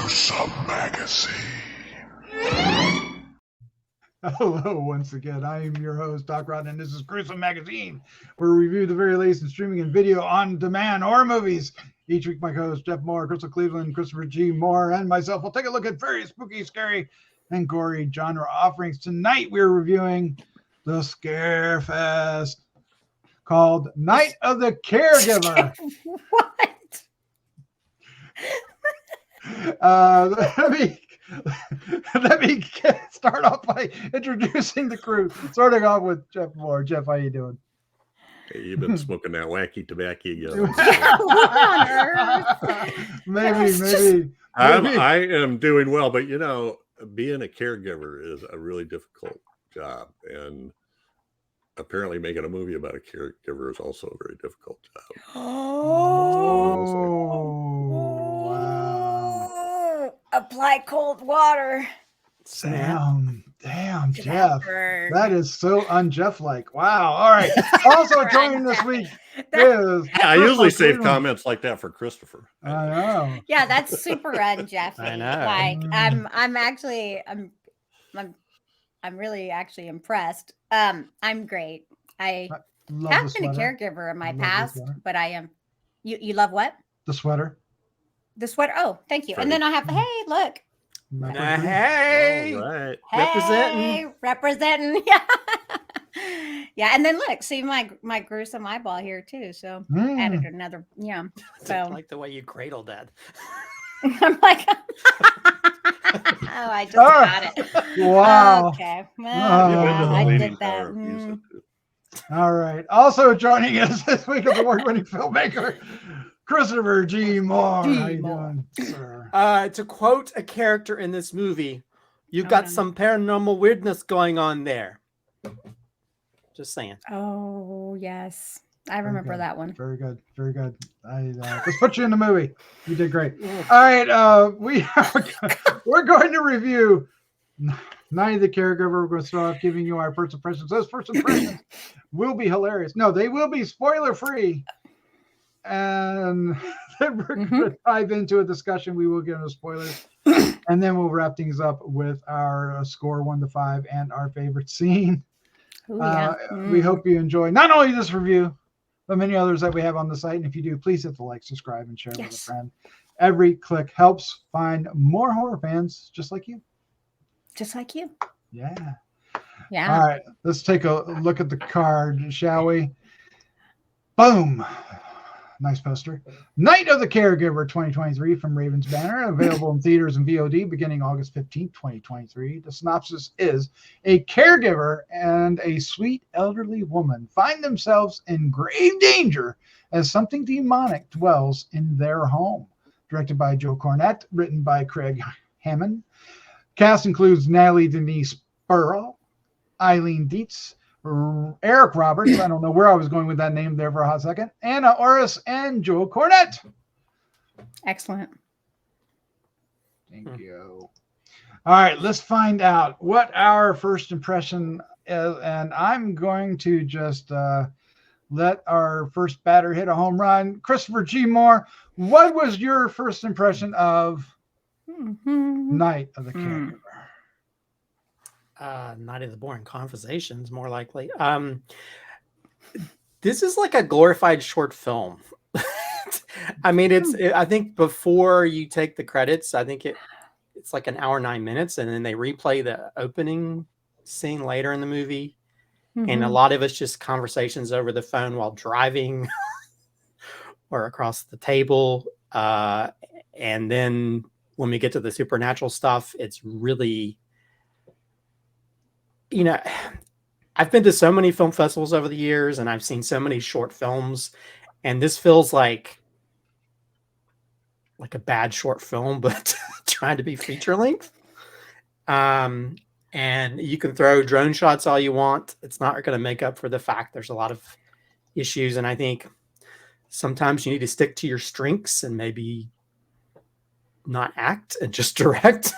Gruesome Magazine. Hello, once again. I am your host, Doc Rodden, and this is Gruesome Magazine, where we review the very latest in streaming and video on demand horror movies. Each week, my co-hosts Jeff Mohr, Crystal Cleveland, Christopher G. Mohr, and myself will take a look at very spooky, scary, and gory genre offerings. Tonight, we're reviewing the Scare Fest called Night of the Caregiver. What? Let me start off by introducing the crew. Starting off with Jeff Mohr. Jeff, how you doing? Hey, you've been smoking that wacky tobacco again. maybe. I am doing well, but you know, being a caregiver is a really difficult job, and apparently making a movie about a caregiver is also a very difficult job. Wow. Apply cold water. Damn, Jeff. That is so un-Jeff-like. Wow. All right. Also joining this week is... I usually save comments like that for Christopher. I know. Yeah, that's super un-Jeffy. I know. Like, I'm really actually impressed. I'm great. I have been a caregiver in my past, but I am. You love what? The sweater. The sweater. Oh, thank you. And then I have. Hey, look. Hey, All right. Representing. Yeah. Yeah, and then look, see my gruesome eyeball here too. So added another. Yeah. So I like the way you cradled that. I'm like. Oh, I just got it. Wow. Okay. Well, I did that. All right. Also joining us this week is award-winning filmmaker Christopher G. Mohr. How you doing, sir? To quote a character in this movie, you've got some paranormal weirdness going on there. Just saying. Oh, yes. I remember that one. Very good. Very good. I just put you in the movie. You did great. All right. We're going to review Night of the Caregiver. We're going to start off giving you our first impressions. Those first impressions will be hilarious. No, they will be spoiler-free. And then we're going to dive into a discussion. We will get into spoilers. And then we'll wrap things up with our score 1 to 5 and our favorite scene. Ooh, yeah. We hope you enjoy not only this review, but many others that we have on the site. And if you do, please hit the like, subscribe, and share with a friend. Every click helps find more horror fans just like you. Just like you. Yeah. Yeah. All right. Let's take a look at the card, shall we? Boom. Nice poster. Night of the Caregiver 2023 from Raven's Banner, available in theaters and VOD beginning August 15th, 2023. The synopsis is: a caregiver and a sweet elderly woman find themselves in grave danger as something demonic dwells in their home. Directed by Joe Cornet, written by Craig Hamann. Cast includes Natalie, Denise, Sperl, Eileen Dietz, Eric Roberts. I don't know where I was going with that name there for a hot second. Anna, Oris, and Joe Cornet. Excellent. Thank you. All right, let's find out what our first impression is. And I'm going to just let our first batter hit a home run. Christopher G. Mohr, what was your first impression of Night of the Caregiver? Night of the Boring Conversations, more likely. This is like a glorified short film. I mean, I think before you take the credits, I think it's like an hour, 9 minutes, and then they replay the opening scene later in the movie. And a lot of it's just conversations over the phone while driving or across the table. And then when we get to the supernatural stuff, it's really, you know, I've been to so many film festivals over the years and I've seen so many short films, and this feels like a bad short film, but trying to be feature length. And you can throw drone shots all you want. It's not going to make up for the fact there's a lot of issues. And I think sometimes you need to stick to your strengths and maybe not act and just direct,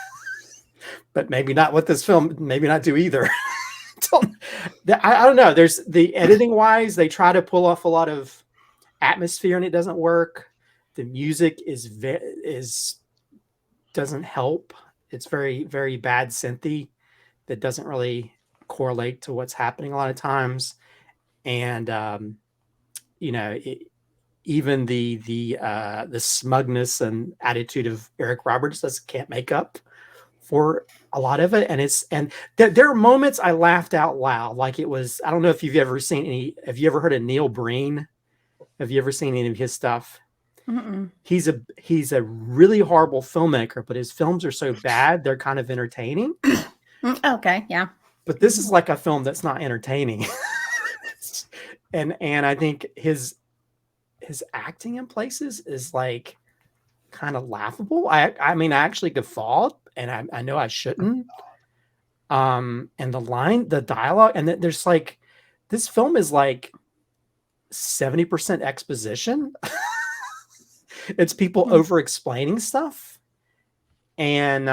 but maybe not what this film, maybe not do either. I don't know. There's the editing wise, they try to pull off a lot of atmosphere and it doesn't work. The music is doesn't help. It's very, very bad synthy that doesn't really correlate to what's happening a lot of times. And, even the smugness and attitude of Eric Roberts can't make up for a lot of it. And there are moments I laughed out loud. Like it was, I don't know if you've ever seen have you ever heard of Neil Breen? Have you ever seen any of his stuff? Mm-mm. He's a really horrible filmmaker, but his films are so bad they're kind of entertaining. Okay, yeah. But this is like a film that's not entertaining. and I think his acting in places is like kind of laughable. I mean, I actually guffawed, and I know I shouldn't. And the dialogue, and there's like, this film is like 70% exposition. It's people over explaining stuff. And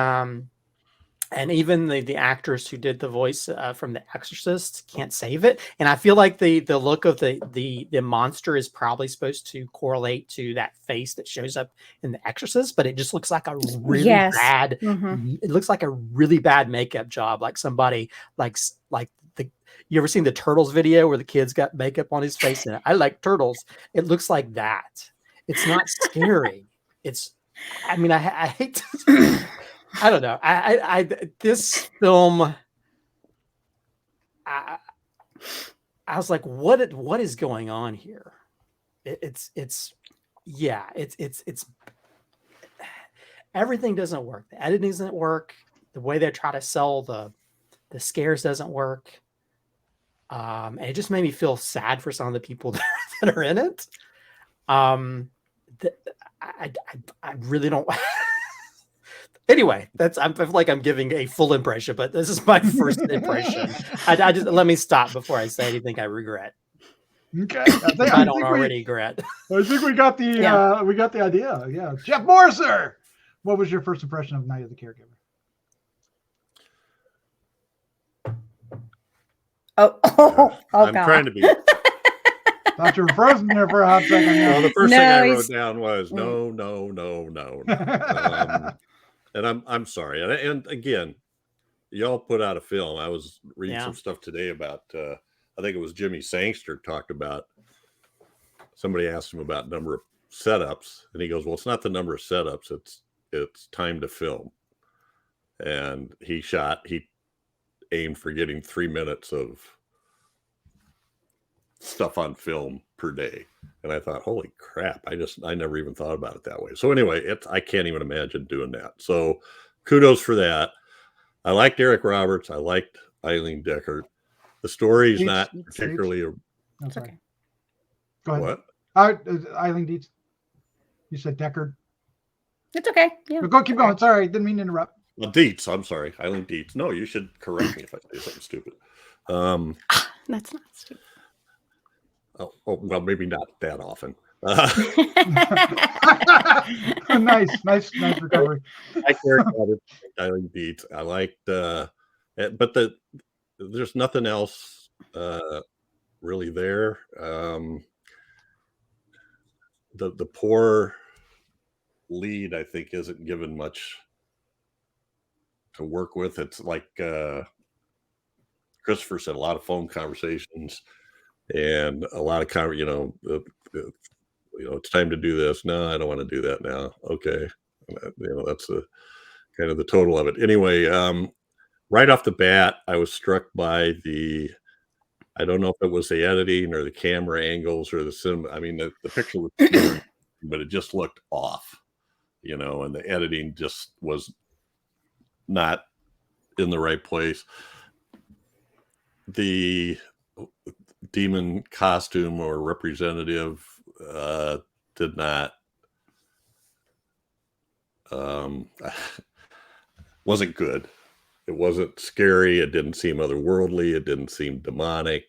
even the actors who did the voice from The Exorcist can't save it. And I feel like the look of the monster is probably supposed to correlate to that face that shows up in The Exorcist, but it just looks like a really bad. Mm-hmm. It looks like a really bad makeup job. Like somebody you ever seen the Turtles video where the kid's got makeup on his face and I like turtles? It looks like that. It's not scary. I hate to, I don't know. This film, I was like, what is going on here? It's everything doesn't work. The editing doesn't work. The way they try to sell the scares doesn't work. And it just made me feel sad for some of the people that are in it. I really don't. Anyway, I feel like I'm giving a full impression, but this is my first impression. I just let me stop before I say anything I regret. Okay, I don't already regret. I think we got the we got the idea. Yeah, Jeff Mohr, sir. What was your first impression of Night of the Caregiver? I'm trying to be. Thought you were frozen there for a hot second. Well, the first thing I wrote down was no. And I'm sorry. And again, y'all put out a film. I was reading some stuff today about. I think it was Jimmy Sangster talked about. Somebody asked him about number of setups, and he goes, "Well, it's not the number of setups. It's time to film." And he aimed for getting 3 minutes of stuff on film per day. And I thought, holy crap, I never even thought about it that way. So anyway, I can't even imagine doing that. So kudos for that. I liked Eric Roberts. I liked Eileen Dietz. The story is not particularly. That's okay. Go ahead. What? Eileen Dietz. You said Deckard. It's okay. Yeah. But keep going. Sorry, didn't mean to interrupt. Well, Dietz. I'm sorry, Eileen Dietz. No, you should correct me if I say something stupid. That's not stupid. Oh, well, maybe not that often. Nice recovery. I care about it. Eileen Dietz. I liked, but there's nothing else really there. The poor lead, I think, isn't given much to work with. It's like Christopher said, a lot of phone conversations and a lot of it's time to do this. No, I don't want to do that now. Okay, that's the kind of the total of it. Anyway, right off the bat, I was struck by I don't know if it was the editing or the camera angles or the cinema. I mean, the picture was clear, but it just looked off, and the editing just was not in the right place. The demon costume or representative did not wasn't good. It wasn't scary. It didn't seem otherworldly. It didn't seem demonic.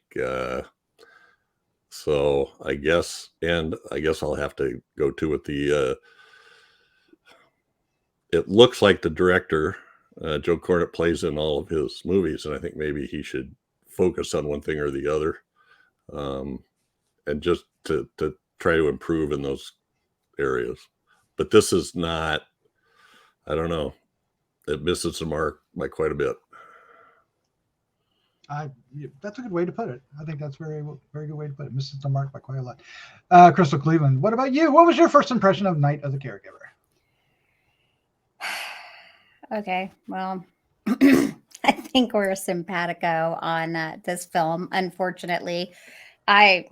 So I guess I'll have to go to with it looks like the director, Joe Cornet, plays in all of his movies, and I think maybe he should focus on one thing or the other, and just to try to improve in those areas. But this is not, I don't know. It misses the mark by quite a bit. That's a good way to put it. I think that's very good way to put it. Misses the mark by quite a lot. Crystal Cleveland, what about you? What was your first impression of Night of the Caregiver? Okay, well, I think we're simpatico on this film. Unfortunately, I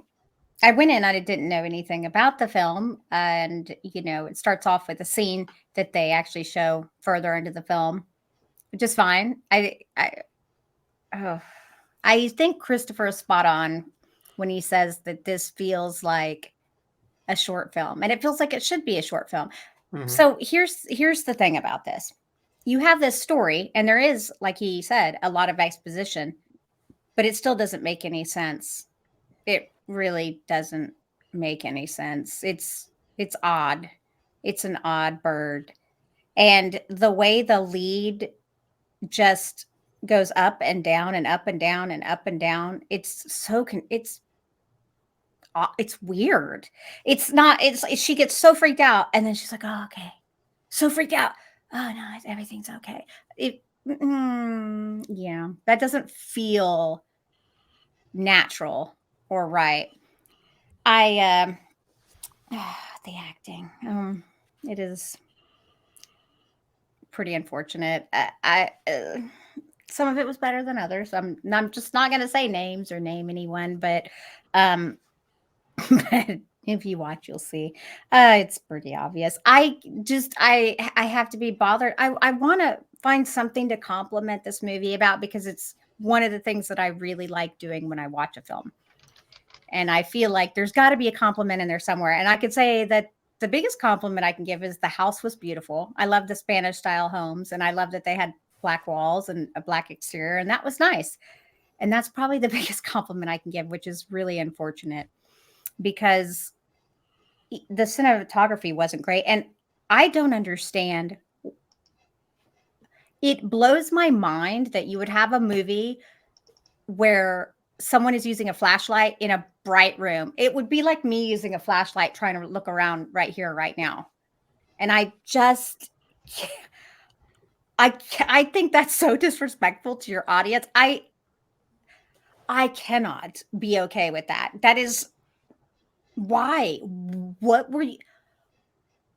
went in, I didn't know anything about the film, and it starts off with a scene that they actually show further into the film, which is fine. I think Christopher is spot on when he says that this feels like a short film, and it feels like it should be a short film. Mm-hmm. So here's the thing about this. You have this story, and there is, like he said, a lot of exposition, but it still doesn't make any sense. It really doesn't make any sense. It's odd. It's an odd bird. And the way the lead just goes up and down and up and down and up and down, it's weird. She gets so freaked out, and then she's like, oh, okay. So freaked out. Oh no, everything's okay. Yeah, that doesn't feel natural or right. The acting, it is pretty unfortunate. Some of it was better than others. I'm just not going to say names or name anyone, but if you watch, you'll see. It's pretty obvious. I have to be bothered. I want to find something to compliment this movie about, because it's one of the things that I really like doing when I watch a film. And I feel like there's got to be a compliment in there somewhere. And I could say that the biggest compliment I can give is the house was beautiful. I love the Spanish style homes, and I love that they had black walls and a black exterior, and that was nice. And that's probably the biggest compliment I can give, which is really unfortunate, because the cinematography wasn't great. And I don't understand. It blows my mind that you would have a movie where someone is using a flashlight in a bright room. It would be like me using a flashlight trying to look around right here, right now. And I think that's so disrespectful to your audience. I cannot be okay with that. That is why. What were you?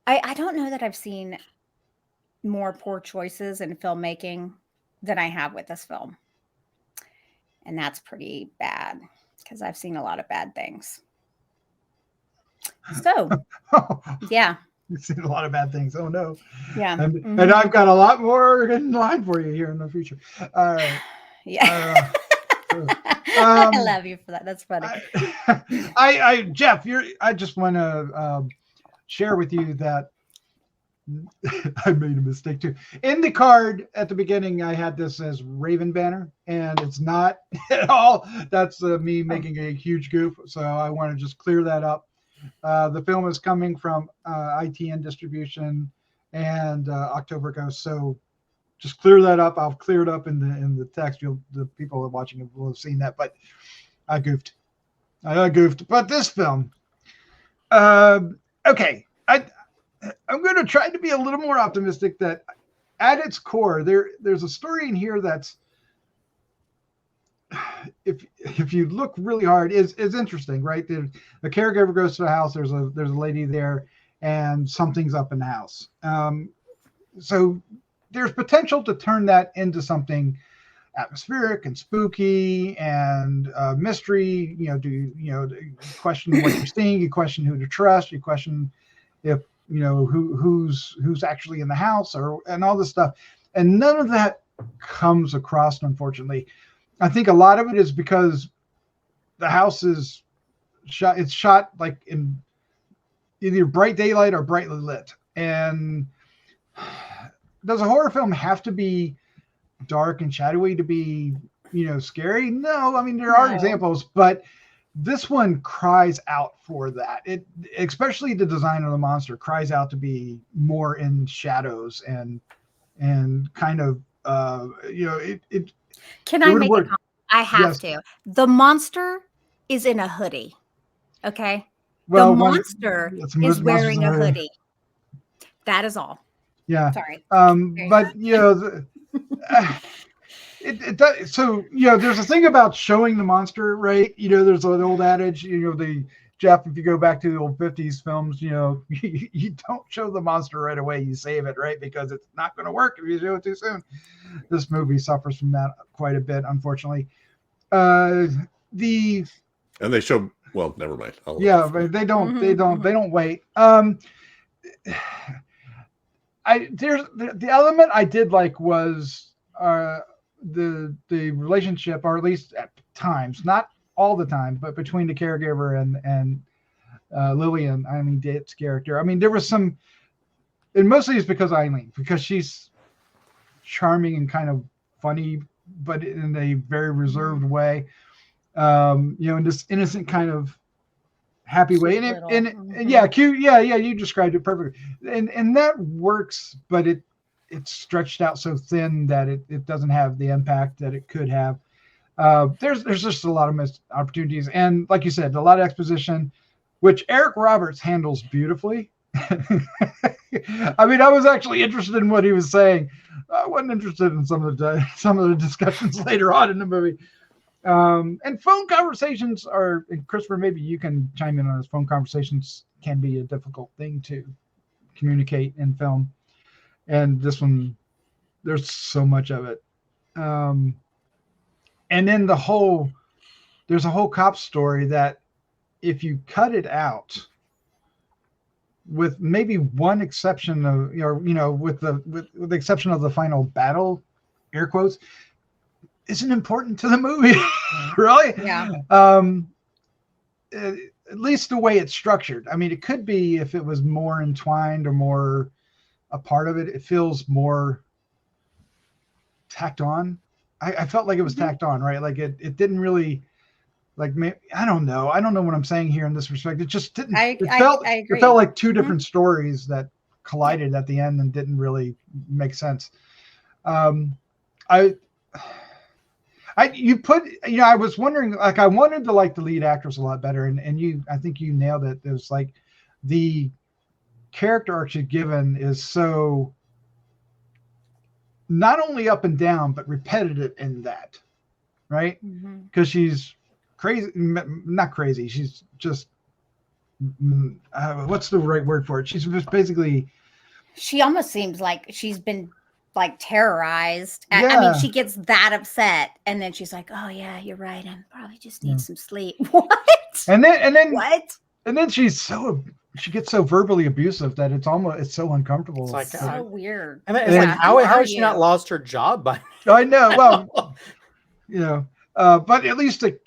I don't know that I've seen more poor choices in filmmaking than I have with this film. And that's pretty bad, because I've seen a lot of bad things. So, yeah. You've seen a lot of bad things. Oh, no. Yeah. And I've got a lot more in line for you here in the future. All right. Yeah. I love you for that. That's funny. Jeff, I just want to share with you that I made a mistake too. In the card at the beginning, I had this as Raven Banner, and it's not at all. That's me making a huge goof. So I want to just clear that up. The film is coming from ITN Distribution and October Ghost. So just clear that up. I'll clear it up in the text. The people who are watching it will have seen that, but I goofed. But this film, okay. I'm going to try to be a little more optimistic that at its core, there's a story in here that's, if you look really hard, is interesting, right? The caregiver goes to the house. There's a lady there, and something's up in the house. So there's potential to turn that into something atmospheric and spooky and mystery. Do you question what you're seeing? You question who to trust. You question if who's actually in the house, and all this stuff. And none of that comes across, unfortunately. I think a lot of it is because the house is shot. It's shot like in either bright daylight or brightly lit. And does a horror film have to be dark and shadowy to be, scary? No. I mean, there are examples, but this one cries out for that. It, especially the design of the monster, cries out to be more in shadows and kind of, it. Can I make a comment? I have to. The monster is in a hoodie. Okay. Well, the monster is wearing a hoodie. That is all. Yeah. Sorry. But you know, it does. So you know, there's a thing about showing the monster, right? You know, there's an old adage. You know, the Jeff, if you go back to the old 50s films, you know, you don't show the monster right away. You save it, right? Because it's not going to work if you show it too soon. This movie suffers from that quite a bit, unfortunately. And they show, well, never mind. But they don't wait. The element I did like was the relationship, or at least at times, not all the time, but between the caregiver and Lillian, Eileen Dietz character. I mean, there was some, and mostly it's because Eileen, because she's charming and kind of funny, but in a very reserved way. You know, in this innocent kind of happy way, and yeah, cute, yeah, you described it perfectly, and that works, but it's stretched out so thin that it doesn't have the impact that it could have. There's just a lot of missed opportunities, and like you said, a lot of exposition, which Eric Roberts handles beautifully. I mean, I was actually interested in what he was saying. I wasn't interested in some of the discussions later on in the movie. And phone conversations are, and Christopher, maybe you can chime in on this. Phone conversations can be a difficult thing to communicate in film, and this one, there's so much of it. And then there's a whole cop story that if you cut it out, with maybe one exception of, with the exception of the final battle, air quotes, isn't important to the movie. Really? Yeah. At least the way it's structured. I mean, it could be if it was more entwined or more a part of it. It feels more tacked on. I felt like it was tacked on, right? Like it didn't really, like, I don't know what I'm saying here in this respect. It just didn't. I agree. It felt like two different stories that collided at the end and didn't really make sense. I was wondering, like, I wanted to like the lead actress a lot better, and I think you nailed it. It was like the character arc she's given is so not only up and down, but repetitive in that, right? Because she's crazy, not crazy. She's just, what's the right word for it? She's just basically. She almost seems like she's been like terrorized. Yeah. I mean, she gets that upset, and then she's like, "Oh yeah, you're right. I probably just need some sleep." What? And then what? And then she gets so verbally abusive that it's so uncomfortable. It's like, so weird. And it's like, how has she not lost her job by? I know. Well, but at least it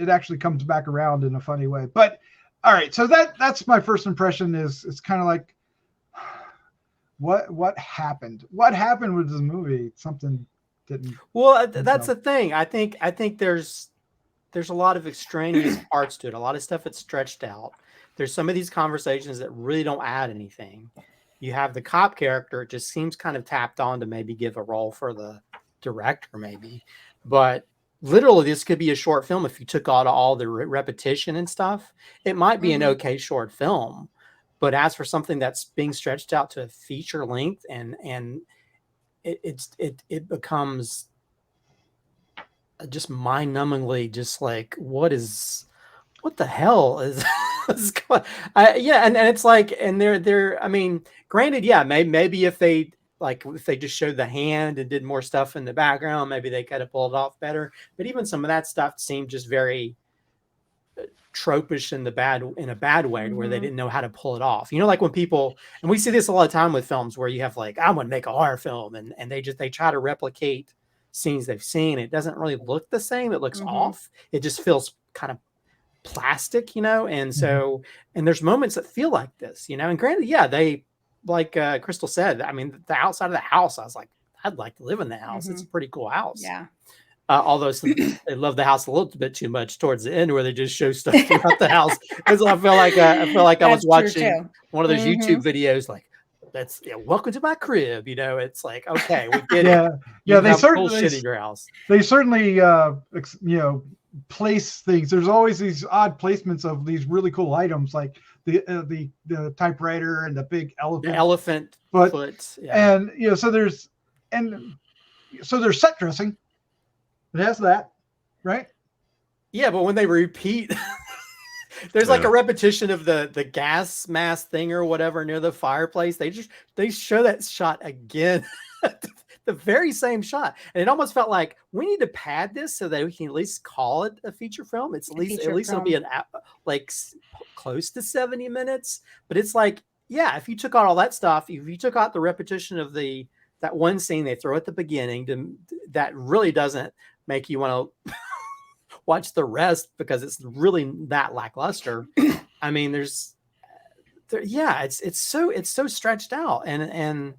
actually comes back around in a funny way. But all right, so that's my first impression. Is it's kind of like, what happened? What happened with this movie? Something didn't. Well, that's the thing. I think there's a lot of extraneous parts to it. A lot of stuff that's stretched out. There's some of these conversations that really don't add anything. You have the cop character. It just seems kind of tapped on to maybe give a role for the director, maybe. But literally, this could be a short film if you took out all the repetition and stuff. It might be an okay short film. But as for something that's being stretched out to a feature length, and it becomes just mind-numbingly just like, what the hell is going? And it's like, and they're I mean, granted, yeah, maybe if they just showed the hand and did more stuff in the background, maybe they could have pulled it off better. But even some of that stuff seemed just very tropish in a bad way, where they didn't know how to pull it off. Like when people, and we see this a lot of time with films where you have like, I'm going to make a horror film, and they try to replicate scenes they've seen. It doesn't really look the same. It looks off. It just feels kind of plastic, and so, and there's moments that feel like this, and granted, yeah, they, like Crystal said, I mean, the outside of the house, I was like, I'd like to live in the house. It's a pretty cool house. Yeah. Although they love the house a little bit too much towards the end, where they just show stuff throughout the house. Because I feel like I was watching one of those YouTube videos, like, that's welcome to my crib. It's like, okay, we get it. Yeah, they certainly shit in your house. They certainly place things. There's always these odd placements of these really cool items, like the typewriter and the big The elephant. elephant But- foot. Yeah. And so there's set dressing. It has that, right? Yeah, but when they repeat, there's like Yeah. a repetition of the gas mask thing or whatever near the fireplace. They show that shot again, the very same shot, and it almost felt like we need to pad this so that we can at least call it a feature film. It's at least it'll be close to 70 minutes. But it's like, yeah, if you took out all that stuff, if you took out the repetition of that one scene they throw at the beginning, that really doesn't make you want to watch the rest because it's really that lackluster. I mean, it's so stretched out, and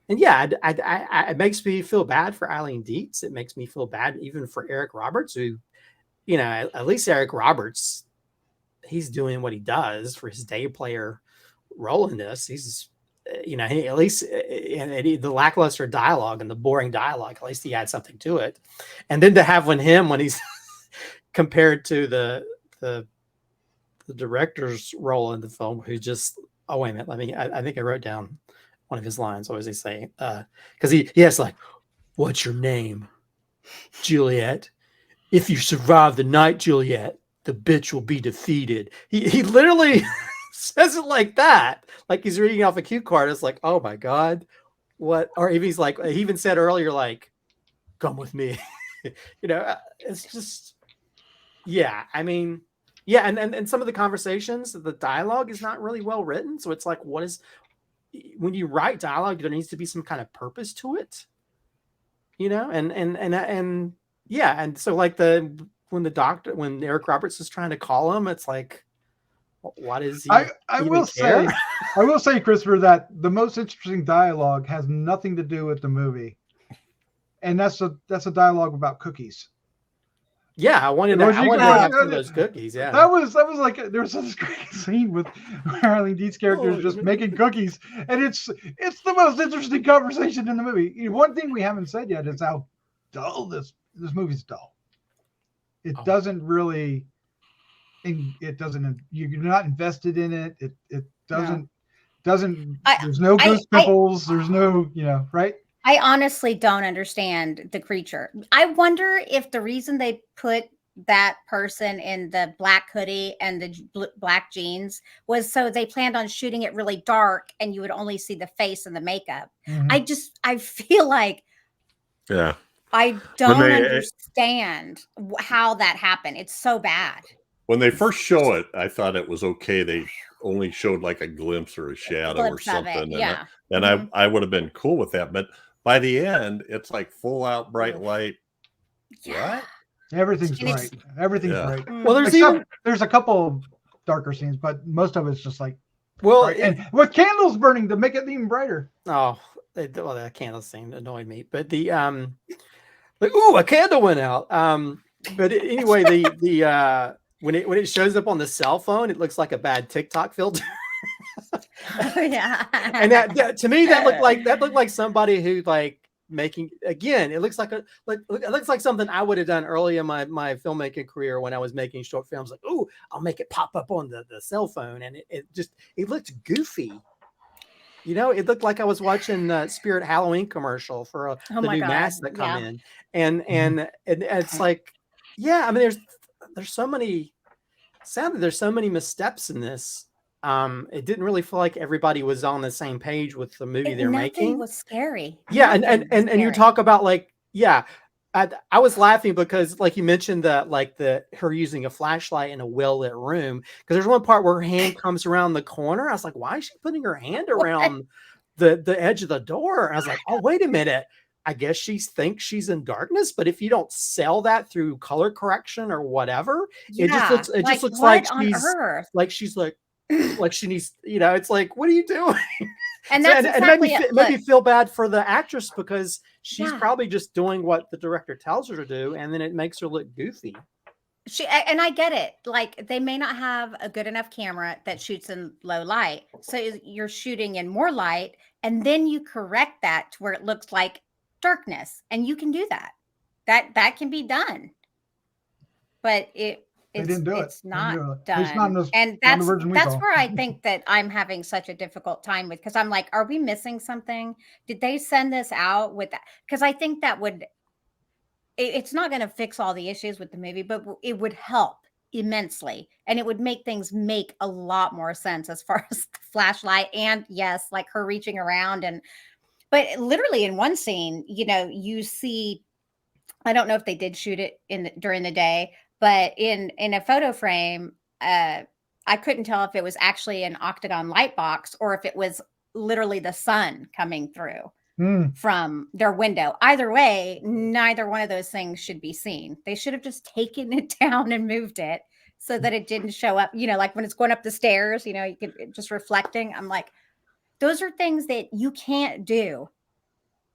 yeah, it makes me feel bad for Eileen Dietz. It makes me feel bad even for Eric Roberts, who, at least Eric Roberts, he's doing what he does for his day player role in this. He's, he at least the lackluster dialogue and the boring dialogue, at least he had something to it. And then to have when he's compared to the director's role in the film, who just, oh wait a minute, I think I wrote down one of his lines. What was he saying? Because he has like, "What's your name, Juliet? If you survive the night, Juliet, the bitch will be defeated." He literally says it like that, like he's reading off a cue card. It's like, oh my god, what? Or if he's like, he even said earlier, like, "Come with me." It's just, yeah. I mean, yeah, and some of the conversations, the dialogue is not really well written. So it's like, when you write dialogue, there needs to be some kind of purpose to it, and yeah. And so like when Eric Roberts is trying to call him, it's like, what is he? I will say, Christopher, that the most interesting dialogue has nothing to do with the movie. And that's a dialogue about cookies. Yeah, I wanted to have some of those cookies. Yeah, that was like there was this great scene with Eileen Dietz character is just making cookies, and it's the most interesting conversation in the movie. One thing we haven't said yet is how dull this movie's dull. It doesn't really, you're not invested in it. It doesn't. There's no goose pimples. There's no, right. I honestly don't understand the creature. I wonder if the reason they put that person in the black hoodie and the black jeans was so they planned on shooting it really dark and you would only see the face and the makeup. Mm-hmm. I feel like, yeah, I don't understand how that happened. It's so bad. When they first show it, I thought it was okay. They only showed like a glimpse or a shadow or something. And I would have been cool with that. But by the end, it's like full out bright light. Yeah. What? Everything's bright. Everything's bright. Well, there's a couple of darker scenes, but most of it's just like, well, and with candles burning to make it even brighter. Oh, that candle scene annoyed me. But ooh, a candle went out. But anyway, when it shows up on the cell phone, it looks like a bad TikTok filter. Oh, yeah. And that to me, that looked like somebody who like making, again, it looks like something I would have done early in my filmmaking career when I was making short films. Like, ooh, I'll make it pop up on the cell phone, and it looked goofy. It looked like I was watching Spirit Halloween commercial for the new masks that come in, and it's like, yeah, I mean, there's so many missteps in this. It didn't really feel like everybody was on the same page with the movie they're making. Nothing was scary. Yeah, and you talk about like, yeah, I was laughing because like you mentioned her using a flashlight in a well-lit room, because there's one part where her hand comes around the corner. I was like, why is she putting her hand around the edge of the door? And I was like, oh, wait a minute. I guess she thinks she's in darkness, but if you don't sell that through color correction or whatever, it just looks like she's like she needs, it's like, what are you doing? And that's exactly it made me feel bad for the actress, because she's probably just doing what the director tells her to do, and then it makes her look goofy. And I get it. Like, they may not have a good enough camera that shoots in low light, so you're shooting in more light, and then you correct that to where it looks like darkness, and you can do that. That can be done. But They didn't do it. It's They didn't do not it. At least not in done. this- And on the version we that's saw. where I think that I'm having such a difficult time with, because I'm like, are we missing something? Did they send this out with that? Because I think that would, it's not going to fix all the issues with the movie, but it would help immensely, and it would make things make a lot more sense as far as the flashlight, and yes, like her reaching around. And but literally in one scene, you know, you see, I don't know if they did shoot it during the day, but in a photo frame, I couldn't tell if it was actually an octagon light box or if it was literally the sun coming through from their window. Either way, neither one of those things should be seen. They should have just taken it down and moved it so that it didn't show up, you know, like when it's going up the stairs, you know, you could just reflecting. I'm like, those are things that you can't do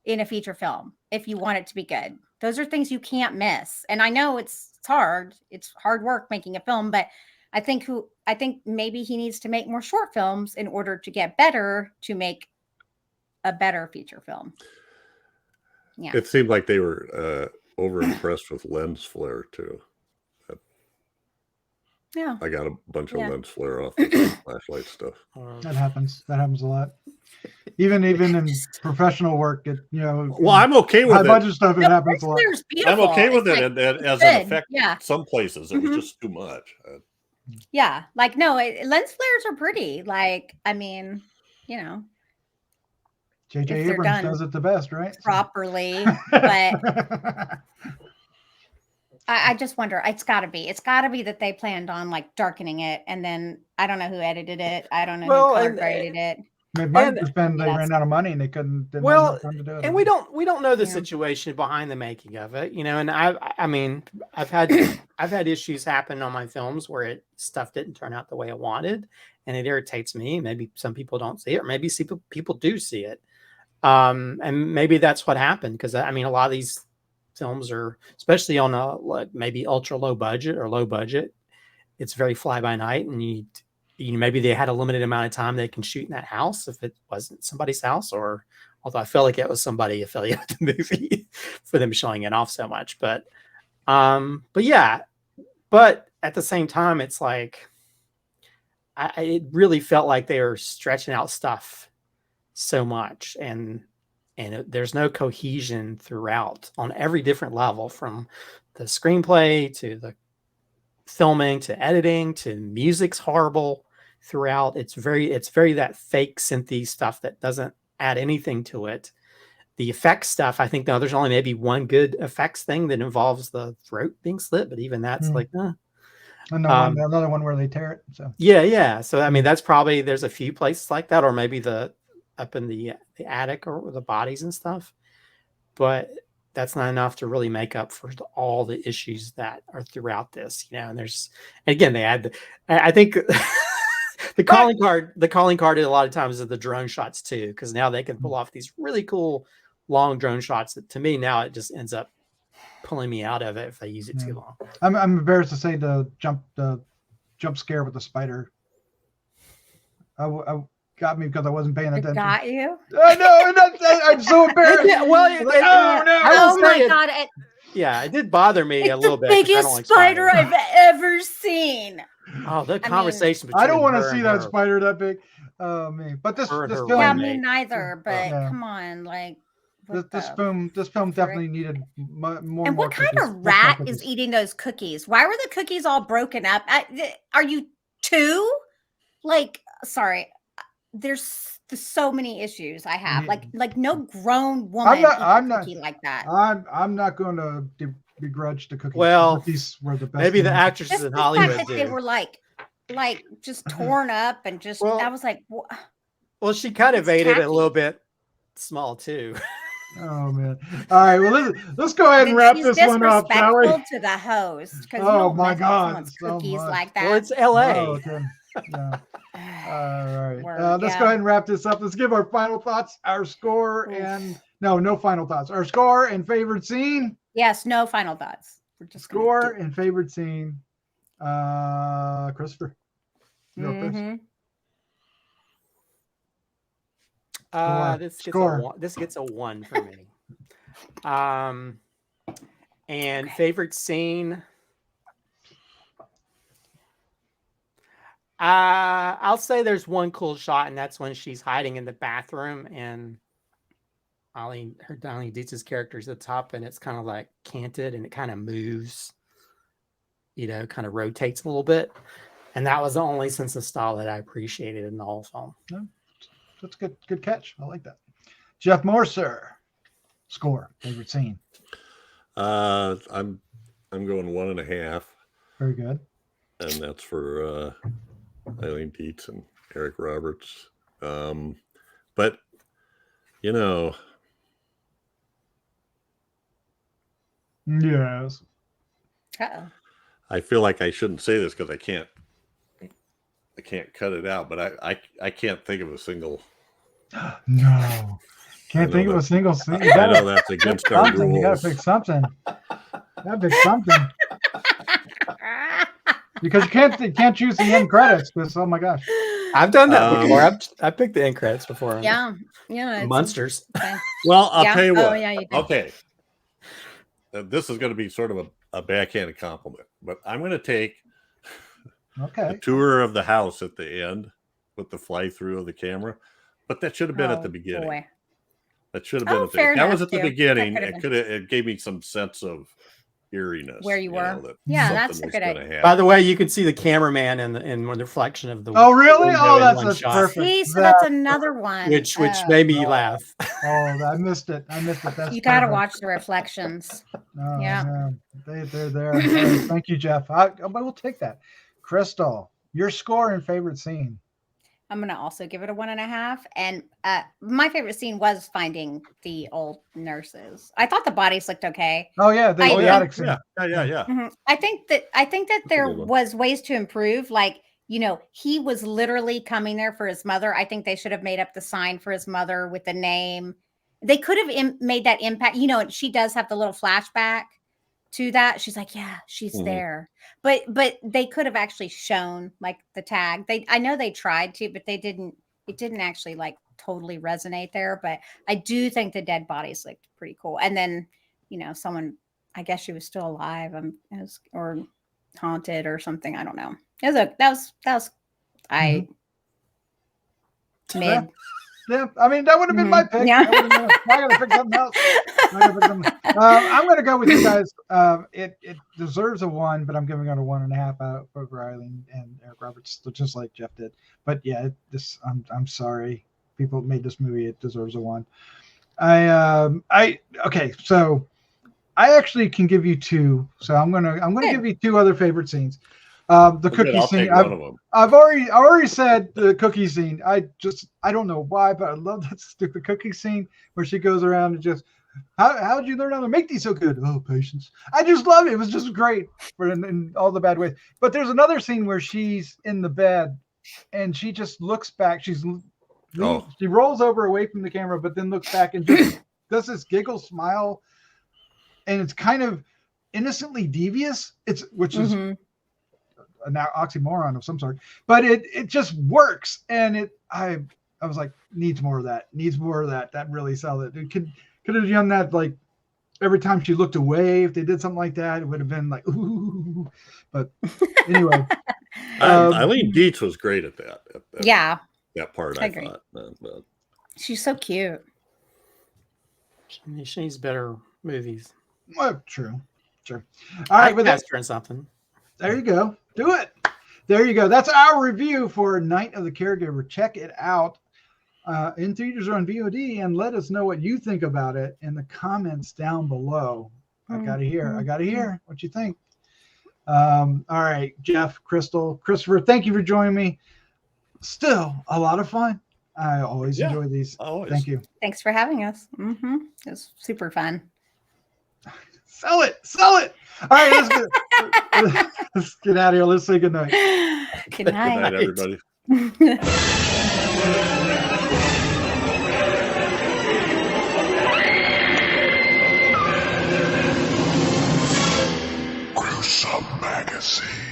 in a feature film if you want it to be good. Those are things you can't miss. And I know it's hard. It's hard work making a film, but I think maybe he needs to make more short films in order to get better, to make a better feature film. Yeah. It seemed like they were over impressed with lens flare too. Yeah. I got a bunch of lens flare off the flashlight stuff. That happens. That happens a lot. Even in professional work, it, you know. Well, I'm okay with high it. budget stuff. It happens a lot. I'm okay with it as an effect. Yeah. Some places it was just too much. Yeah, like no, lens flares are pretty. Like, I mean, you know, J.J. if they're Abrams done does it the best, right? properly, but I just wonder. It's got to be that they planned on like darkening it, and then I don't know who edited it. I don't know who color graded it. It might have just been they ran out of money and they couldn't. Didn't have enough time to do it. And we don't know the situation behind the making of it, you know. And I mean, I've had issues happen on my films where stuff didn't turn out the way I wanted, and it irritates me. Maybe some people don't see it, or maybe people do see it, and maybe that's what happened. Because I mean, a lot of these films are, especially on a maybe ultra low budget or low budget, it's very fly by night, and you maybe they had a limited amount of time they can shoot in that house if it wasn't somebody's house, or although I felt like it was somebody affiliated with the movie for them showing it off so much. But yeah, but at the same time, it's like, it really felt like they were stretching out stuff so much, and there's no cohesion throughout on every different level, from the screenplay to the filming to editing to music's horrible throughout. It's very that fake synthy stuff that doesn't add anything to it. The effects stuff, I think there's only maybe one good effects thing that involves the throat being slit, but even that's like another one where they tear it. So yeah. So I mean, that's probably, there's a few places like that, or maybe up in the attic or the bodies and stuff, but that's not enough to really make up for all the issues that are throughout this, you know. And again, they add I think the calling card a lot of times are the drone shots too, because now they can pull off these really cool long drone shots that, to me, now it just ends up pulling me out of it if they use it too long. I'm embarrassed to say the jump scare with the spider. I got me because I wasn't paying attention. Got you? I know, and I'm so embarrassed. Oh my God! It did bother me a little bit. Biggest spider I've ever seen. Oh, the conversation between I don't want to see that her. spider that big. Oh man, but this film, yeah, me neither. But come on, like this film definitely needed more. And what kind of rat is eating those cookies? Why were the cookies all broken up? Are you two? Like, sorry. There's so many issues I have. Like no grown woman eats a cookie like that. I'm not going to begrudge the cookies. Well, the cookies were the best. Maybe the actresses in Hollywood they were like just torn up and just. I was like, what? Well, she kind of ate it a little bit small too. Oh man! All right, well let's go ahead and wrap this one up, shall we? To the host. Oh my God! Cookies like that. Well, it's LA. Oh, okay. Yeah. All right. Let's go ahead and wrap this up. Let's give our final thoughts, our score, and no final thoughts. Our score and favorite scene. Yes, no final thoughts. We're just score and favorite scene. Christopher. This gets a 1 for me. And favorite scene. I'll say there's one cool shot, and that's when she's hiding in the bathroom, and Eileen Dietz's character is at the top, and it's kind of like canted, and it kind of moves, kind of rotates a little bit. And that was the only sense of style that I appreciated in the whole film. No, that's good catch. I like that. Jeff Mohr, sir. Score, favorite scene. I'm going 1.5. Very good. And that's for Eileen Dietz and Eric Roberts. But Yes. Uh-oh. I feel like I shouldn't say this because I can't cut it out, but I can't think of a single. No. Can't think of a single scene. I know that's against our rules. You gotta pick something. Because you can't choose the end credits. Because oh my gosh, I've done that before. I picked the end credits before. Yeah. Monsters. Well, I'll tell you what. Oh, yeah, you did. Okay. This is going to be sort of a backhanded compliment, but I'm going to take the tour of the house at the end with the fly through of the camera. But that should have been at the beginning. Boy. That should have been at the beginning. That was at the beginning. It gave me some sense of eeriness. Where you were. That that's a good idea. By the way, you can see the cameraman in the reflection of the. Oh, really? Oh, that's perfect. See, so that's another one. Which made me laugh. Oh, I missed it. That's you got to watch the reflections. Oh, yeah. Man. They're there. Thank you, Jeff. I will take that. Crystal, your score and favorite scene. I'm going to also give it a 1.5. And my favorite scene was finding the old nurses. I thought the bodies looked okay. Oh yeah, the attic scene. Yeah. Mm-hmm. I think that there was ways to improve. Like, he was literally coming there for his mother. I think they should have made up the sign for his mother with the name. They could have made that impact. She does have the little flashback to that. She's like, yeah, she's there. But they could have actually shown like the tag. I know they tried to, but it didn't actually like totally resonate there. But I do think the dead bodies looked pretty cool. And then, someone, I guess she was still alive, or haunted or something. I don't know. That was mid. Yeah, I mean that would have been my pick. Yeah. I gotta pick something else. I'm gonna go with you guys. It deserves a 1, but I'm giving it a 1.5 out over Eileen and Eric Roberts, just like Jeff did. But yeah, I'm sorry, people made this movie. It deserves a 1. Okay, so I actually can give you 2. So I'm gonna give you 2 other favorite scenes. The cookie scene. I've already said the cookie scene. I don't know why, but I love that stupid cookie scene where she goes around and just, how did you learn how to make these so good? Oh, patience. I just love it. It was just great in all the bad ways. But there's another scene where she's in the bed and she just looks back. She rolls over away from the camera, but then looks back and just does this giggle smile, and it's kind of innocently devious. Which is an oxymoron of some sort, but it just works. And I was like, needs more of that. That really sell it. It could have done that like every time she looked away. If they did something like that, it would have been like, ooh. But anyway, Eileen Dietz was great at that. That part I thought. But she's so cute. She needs better movies. Well, true. All right, that's something. There you go. Do it. There you go. That's our review for Night of the Caregiver. Check it out in theaters or on VOD, and let us know what you think about it in the comments down below. I gotta hear what you think. All right, Jeff, Crystal, Christopher, thank you for joining me. Still a lot of fun. I always enjoy these. Always. Thank you. Thanks for having us. It was super fun. Sell it. All right, let's get out of here. Let's say good night. Good night. Good night, everybody. Gruesome Magazine.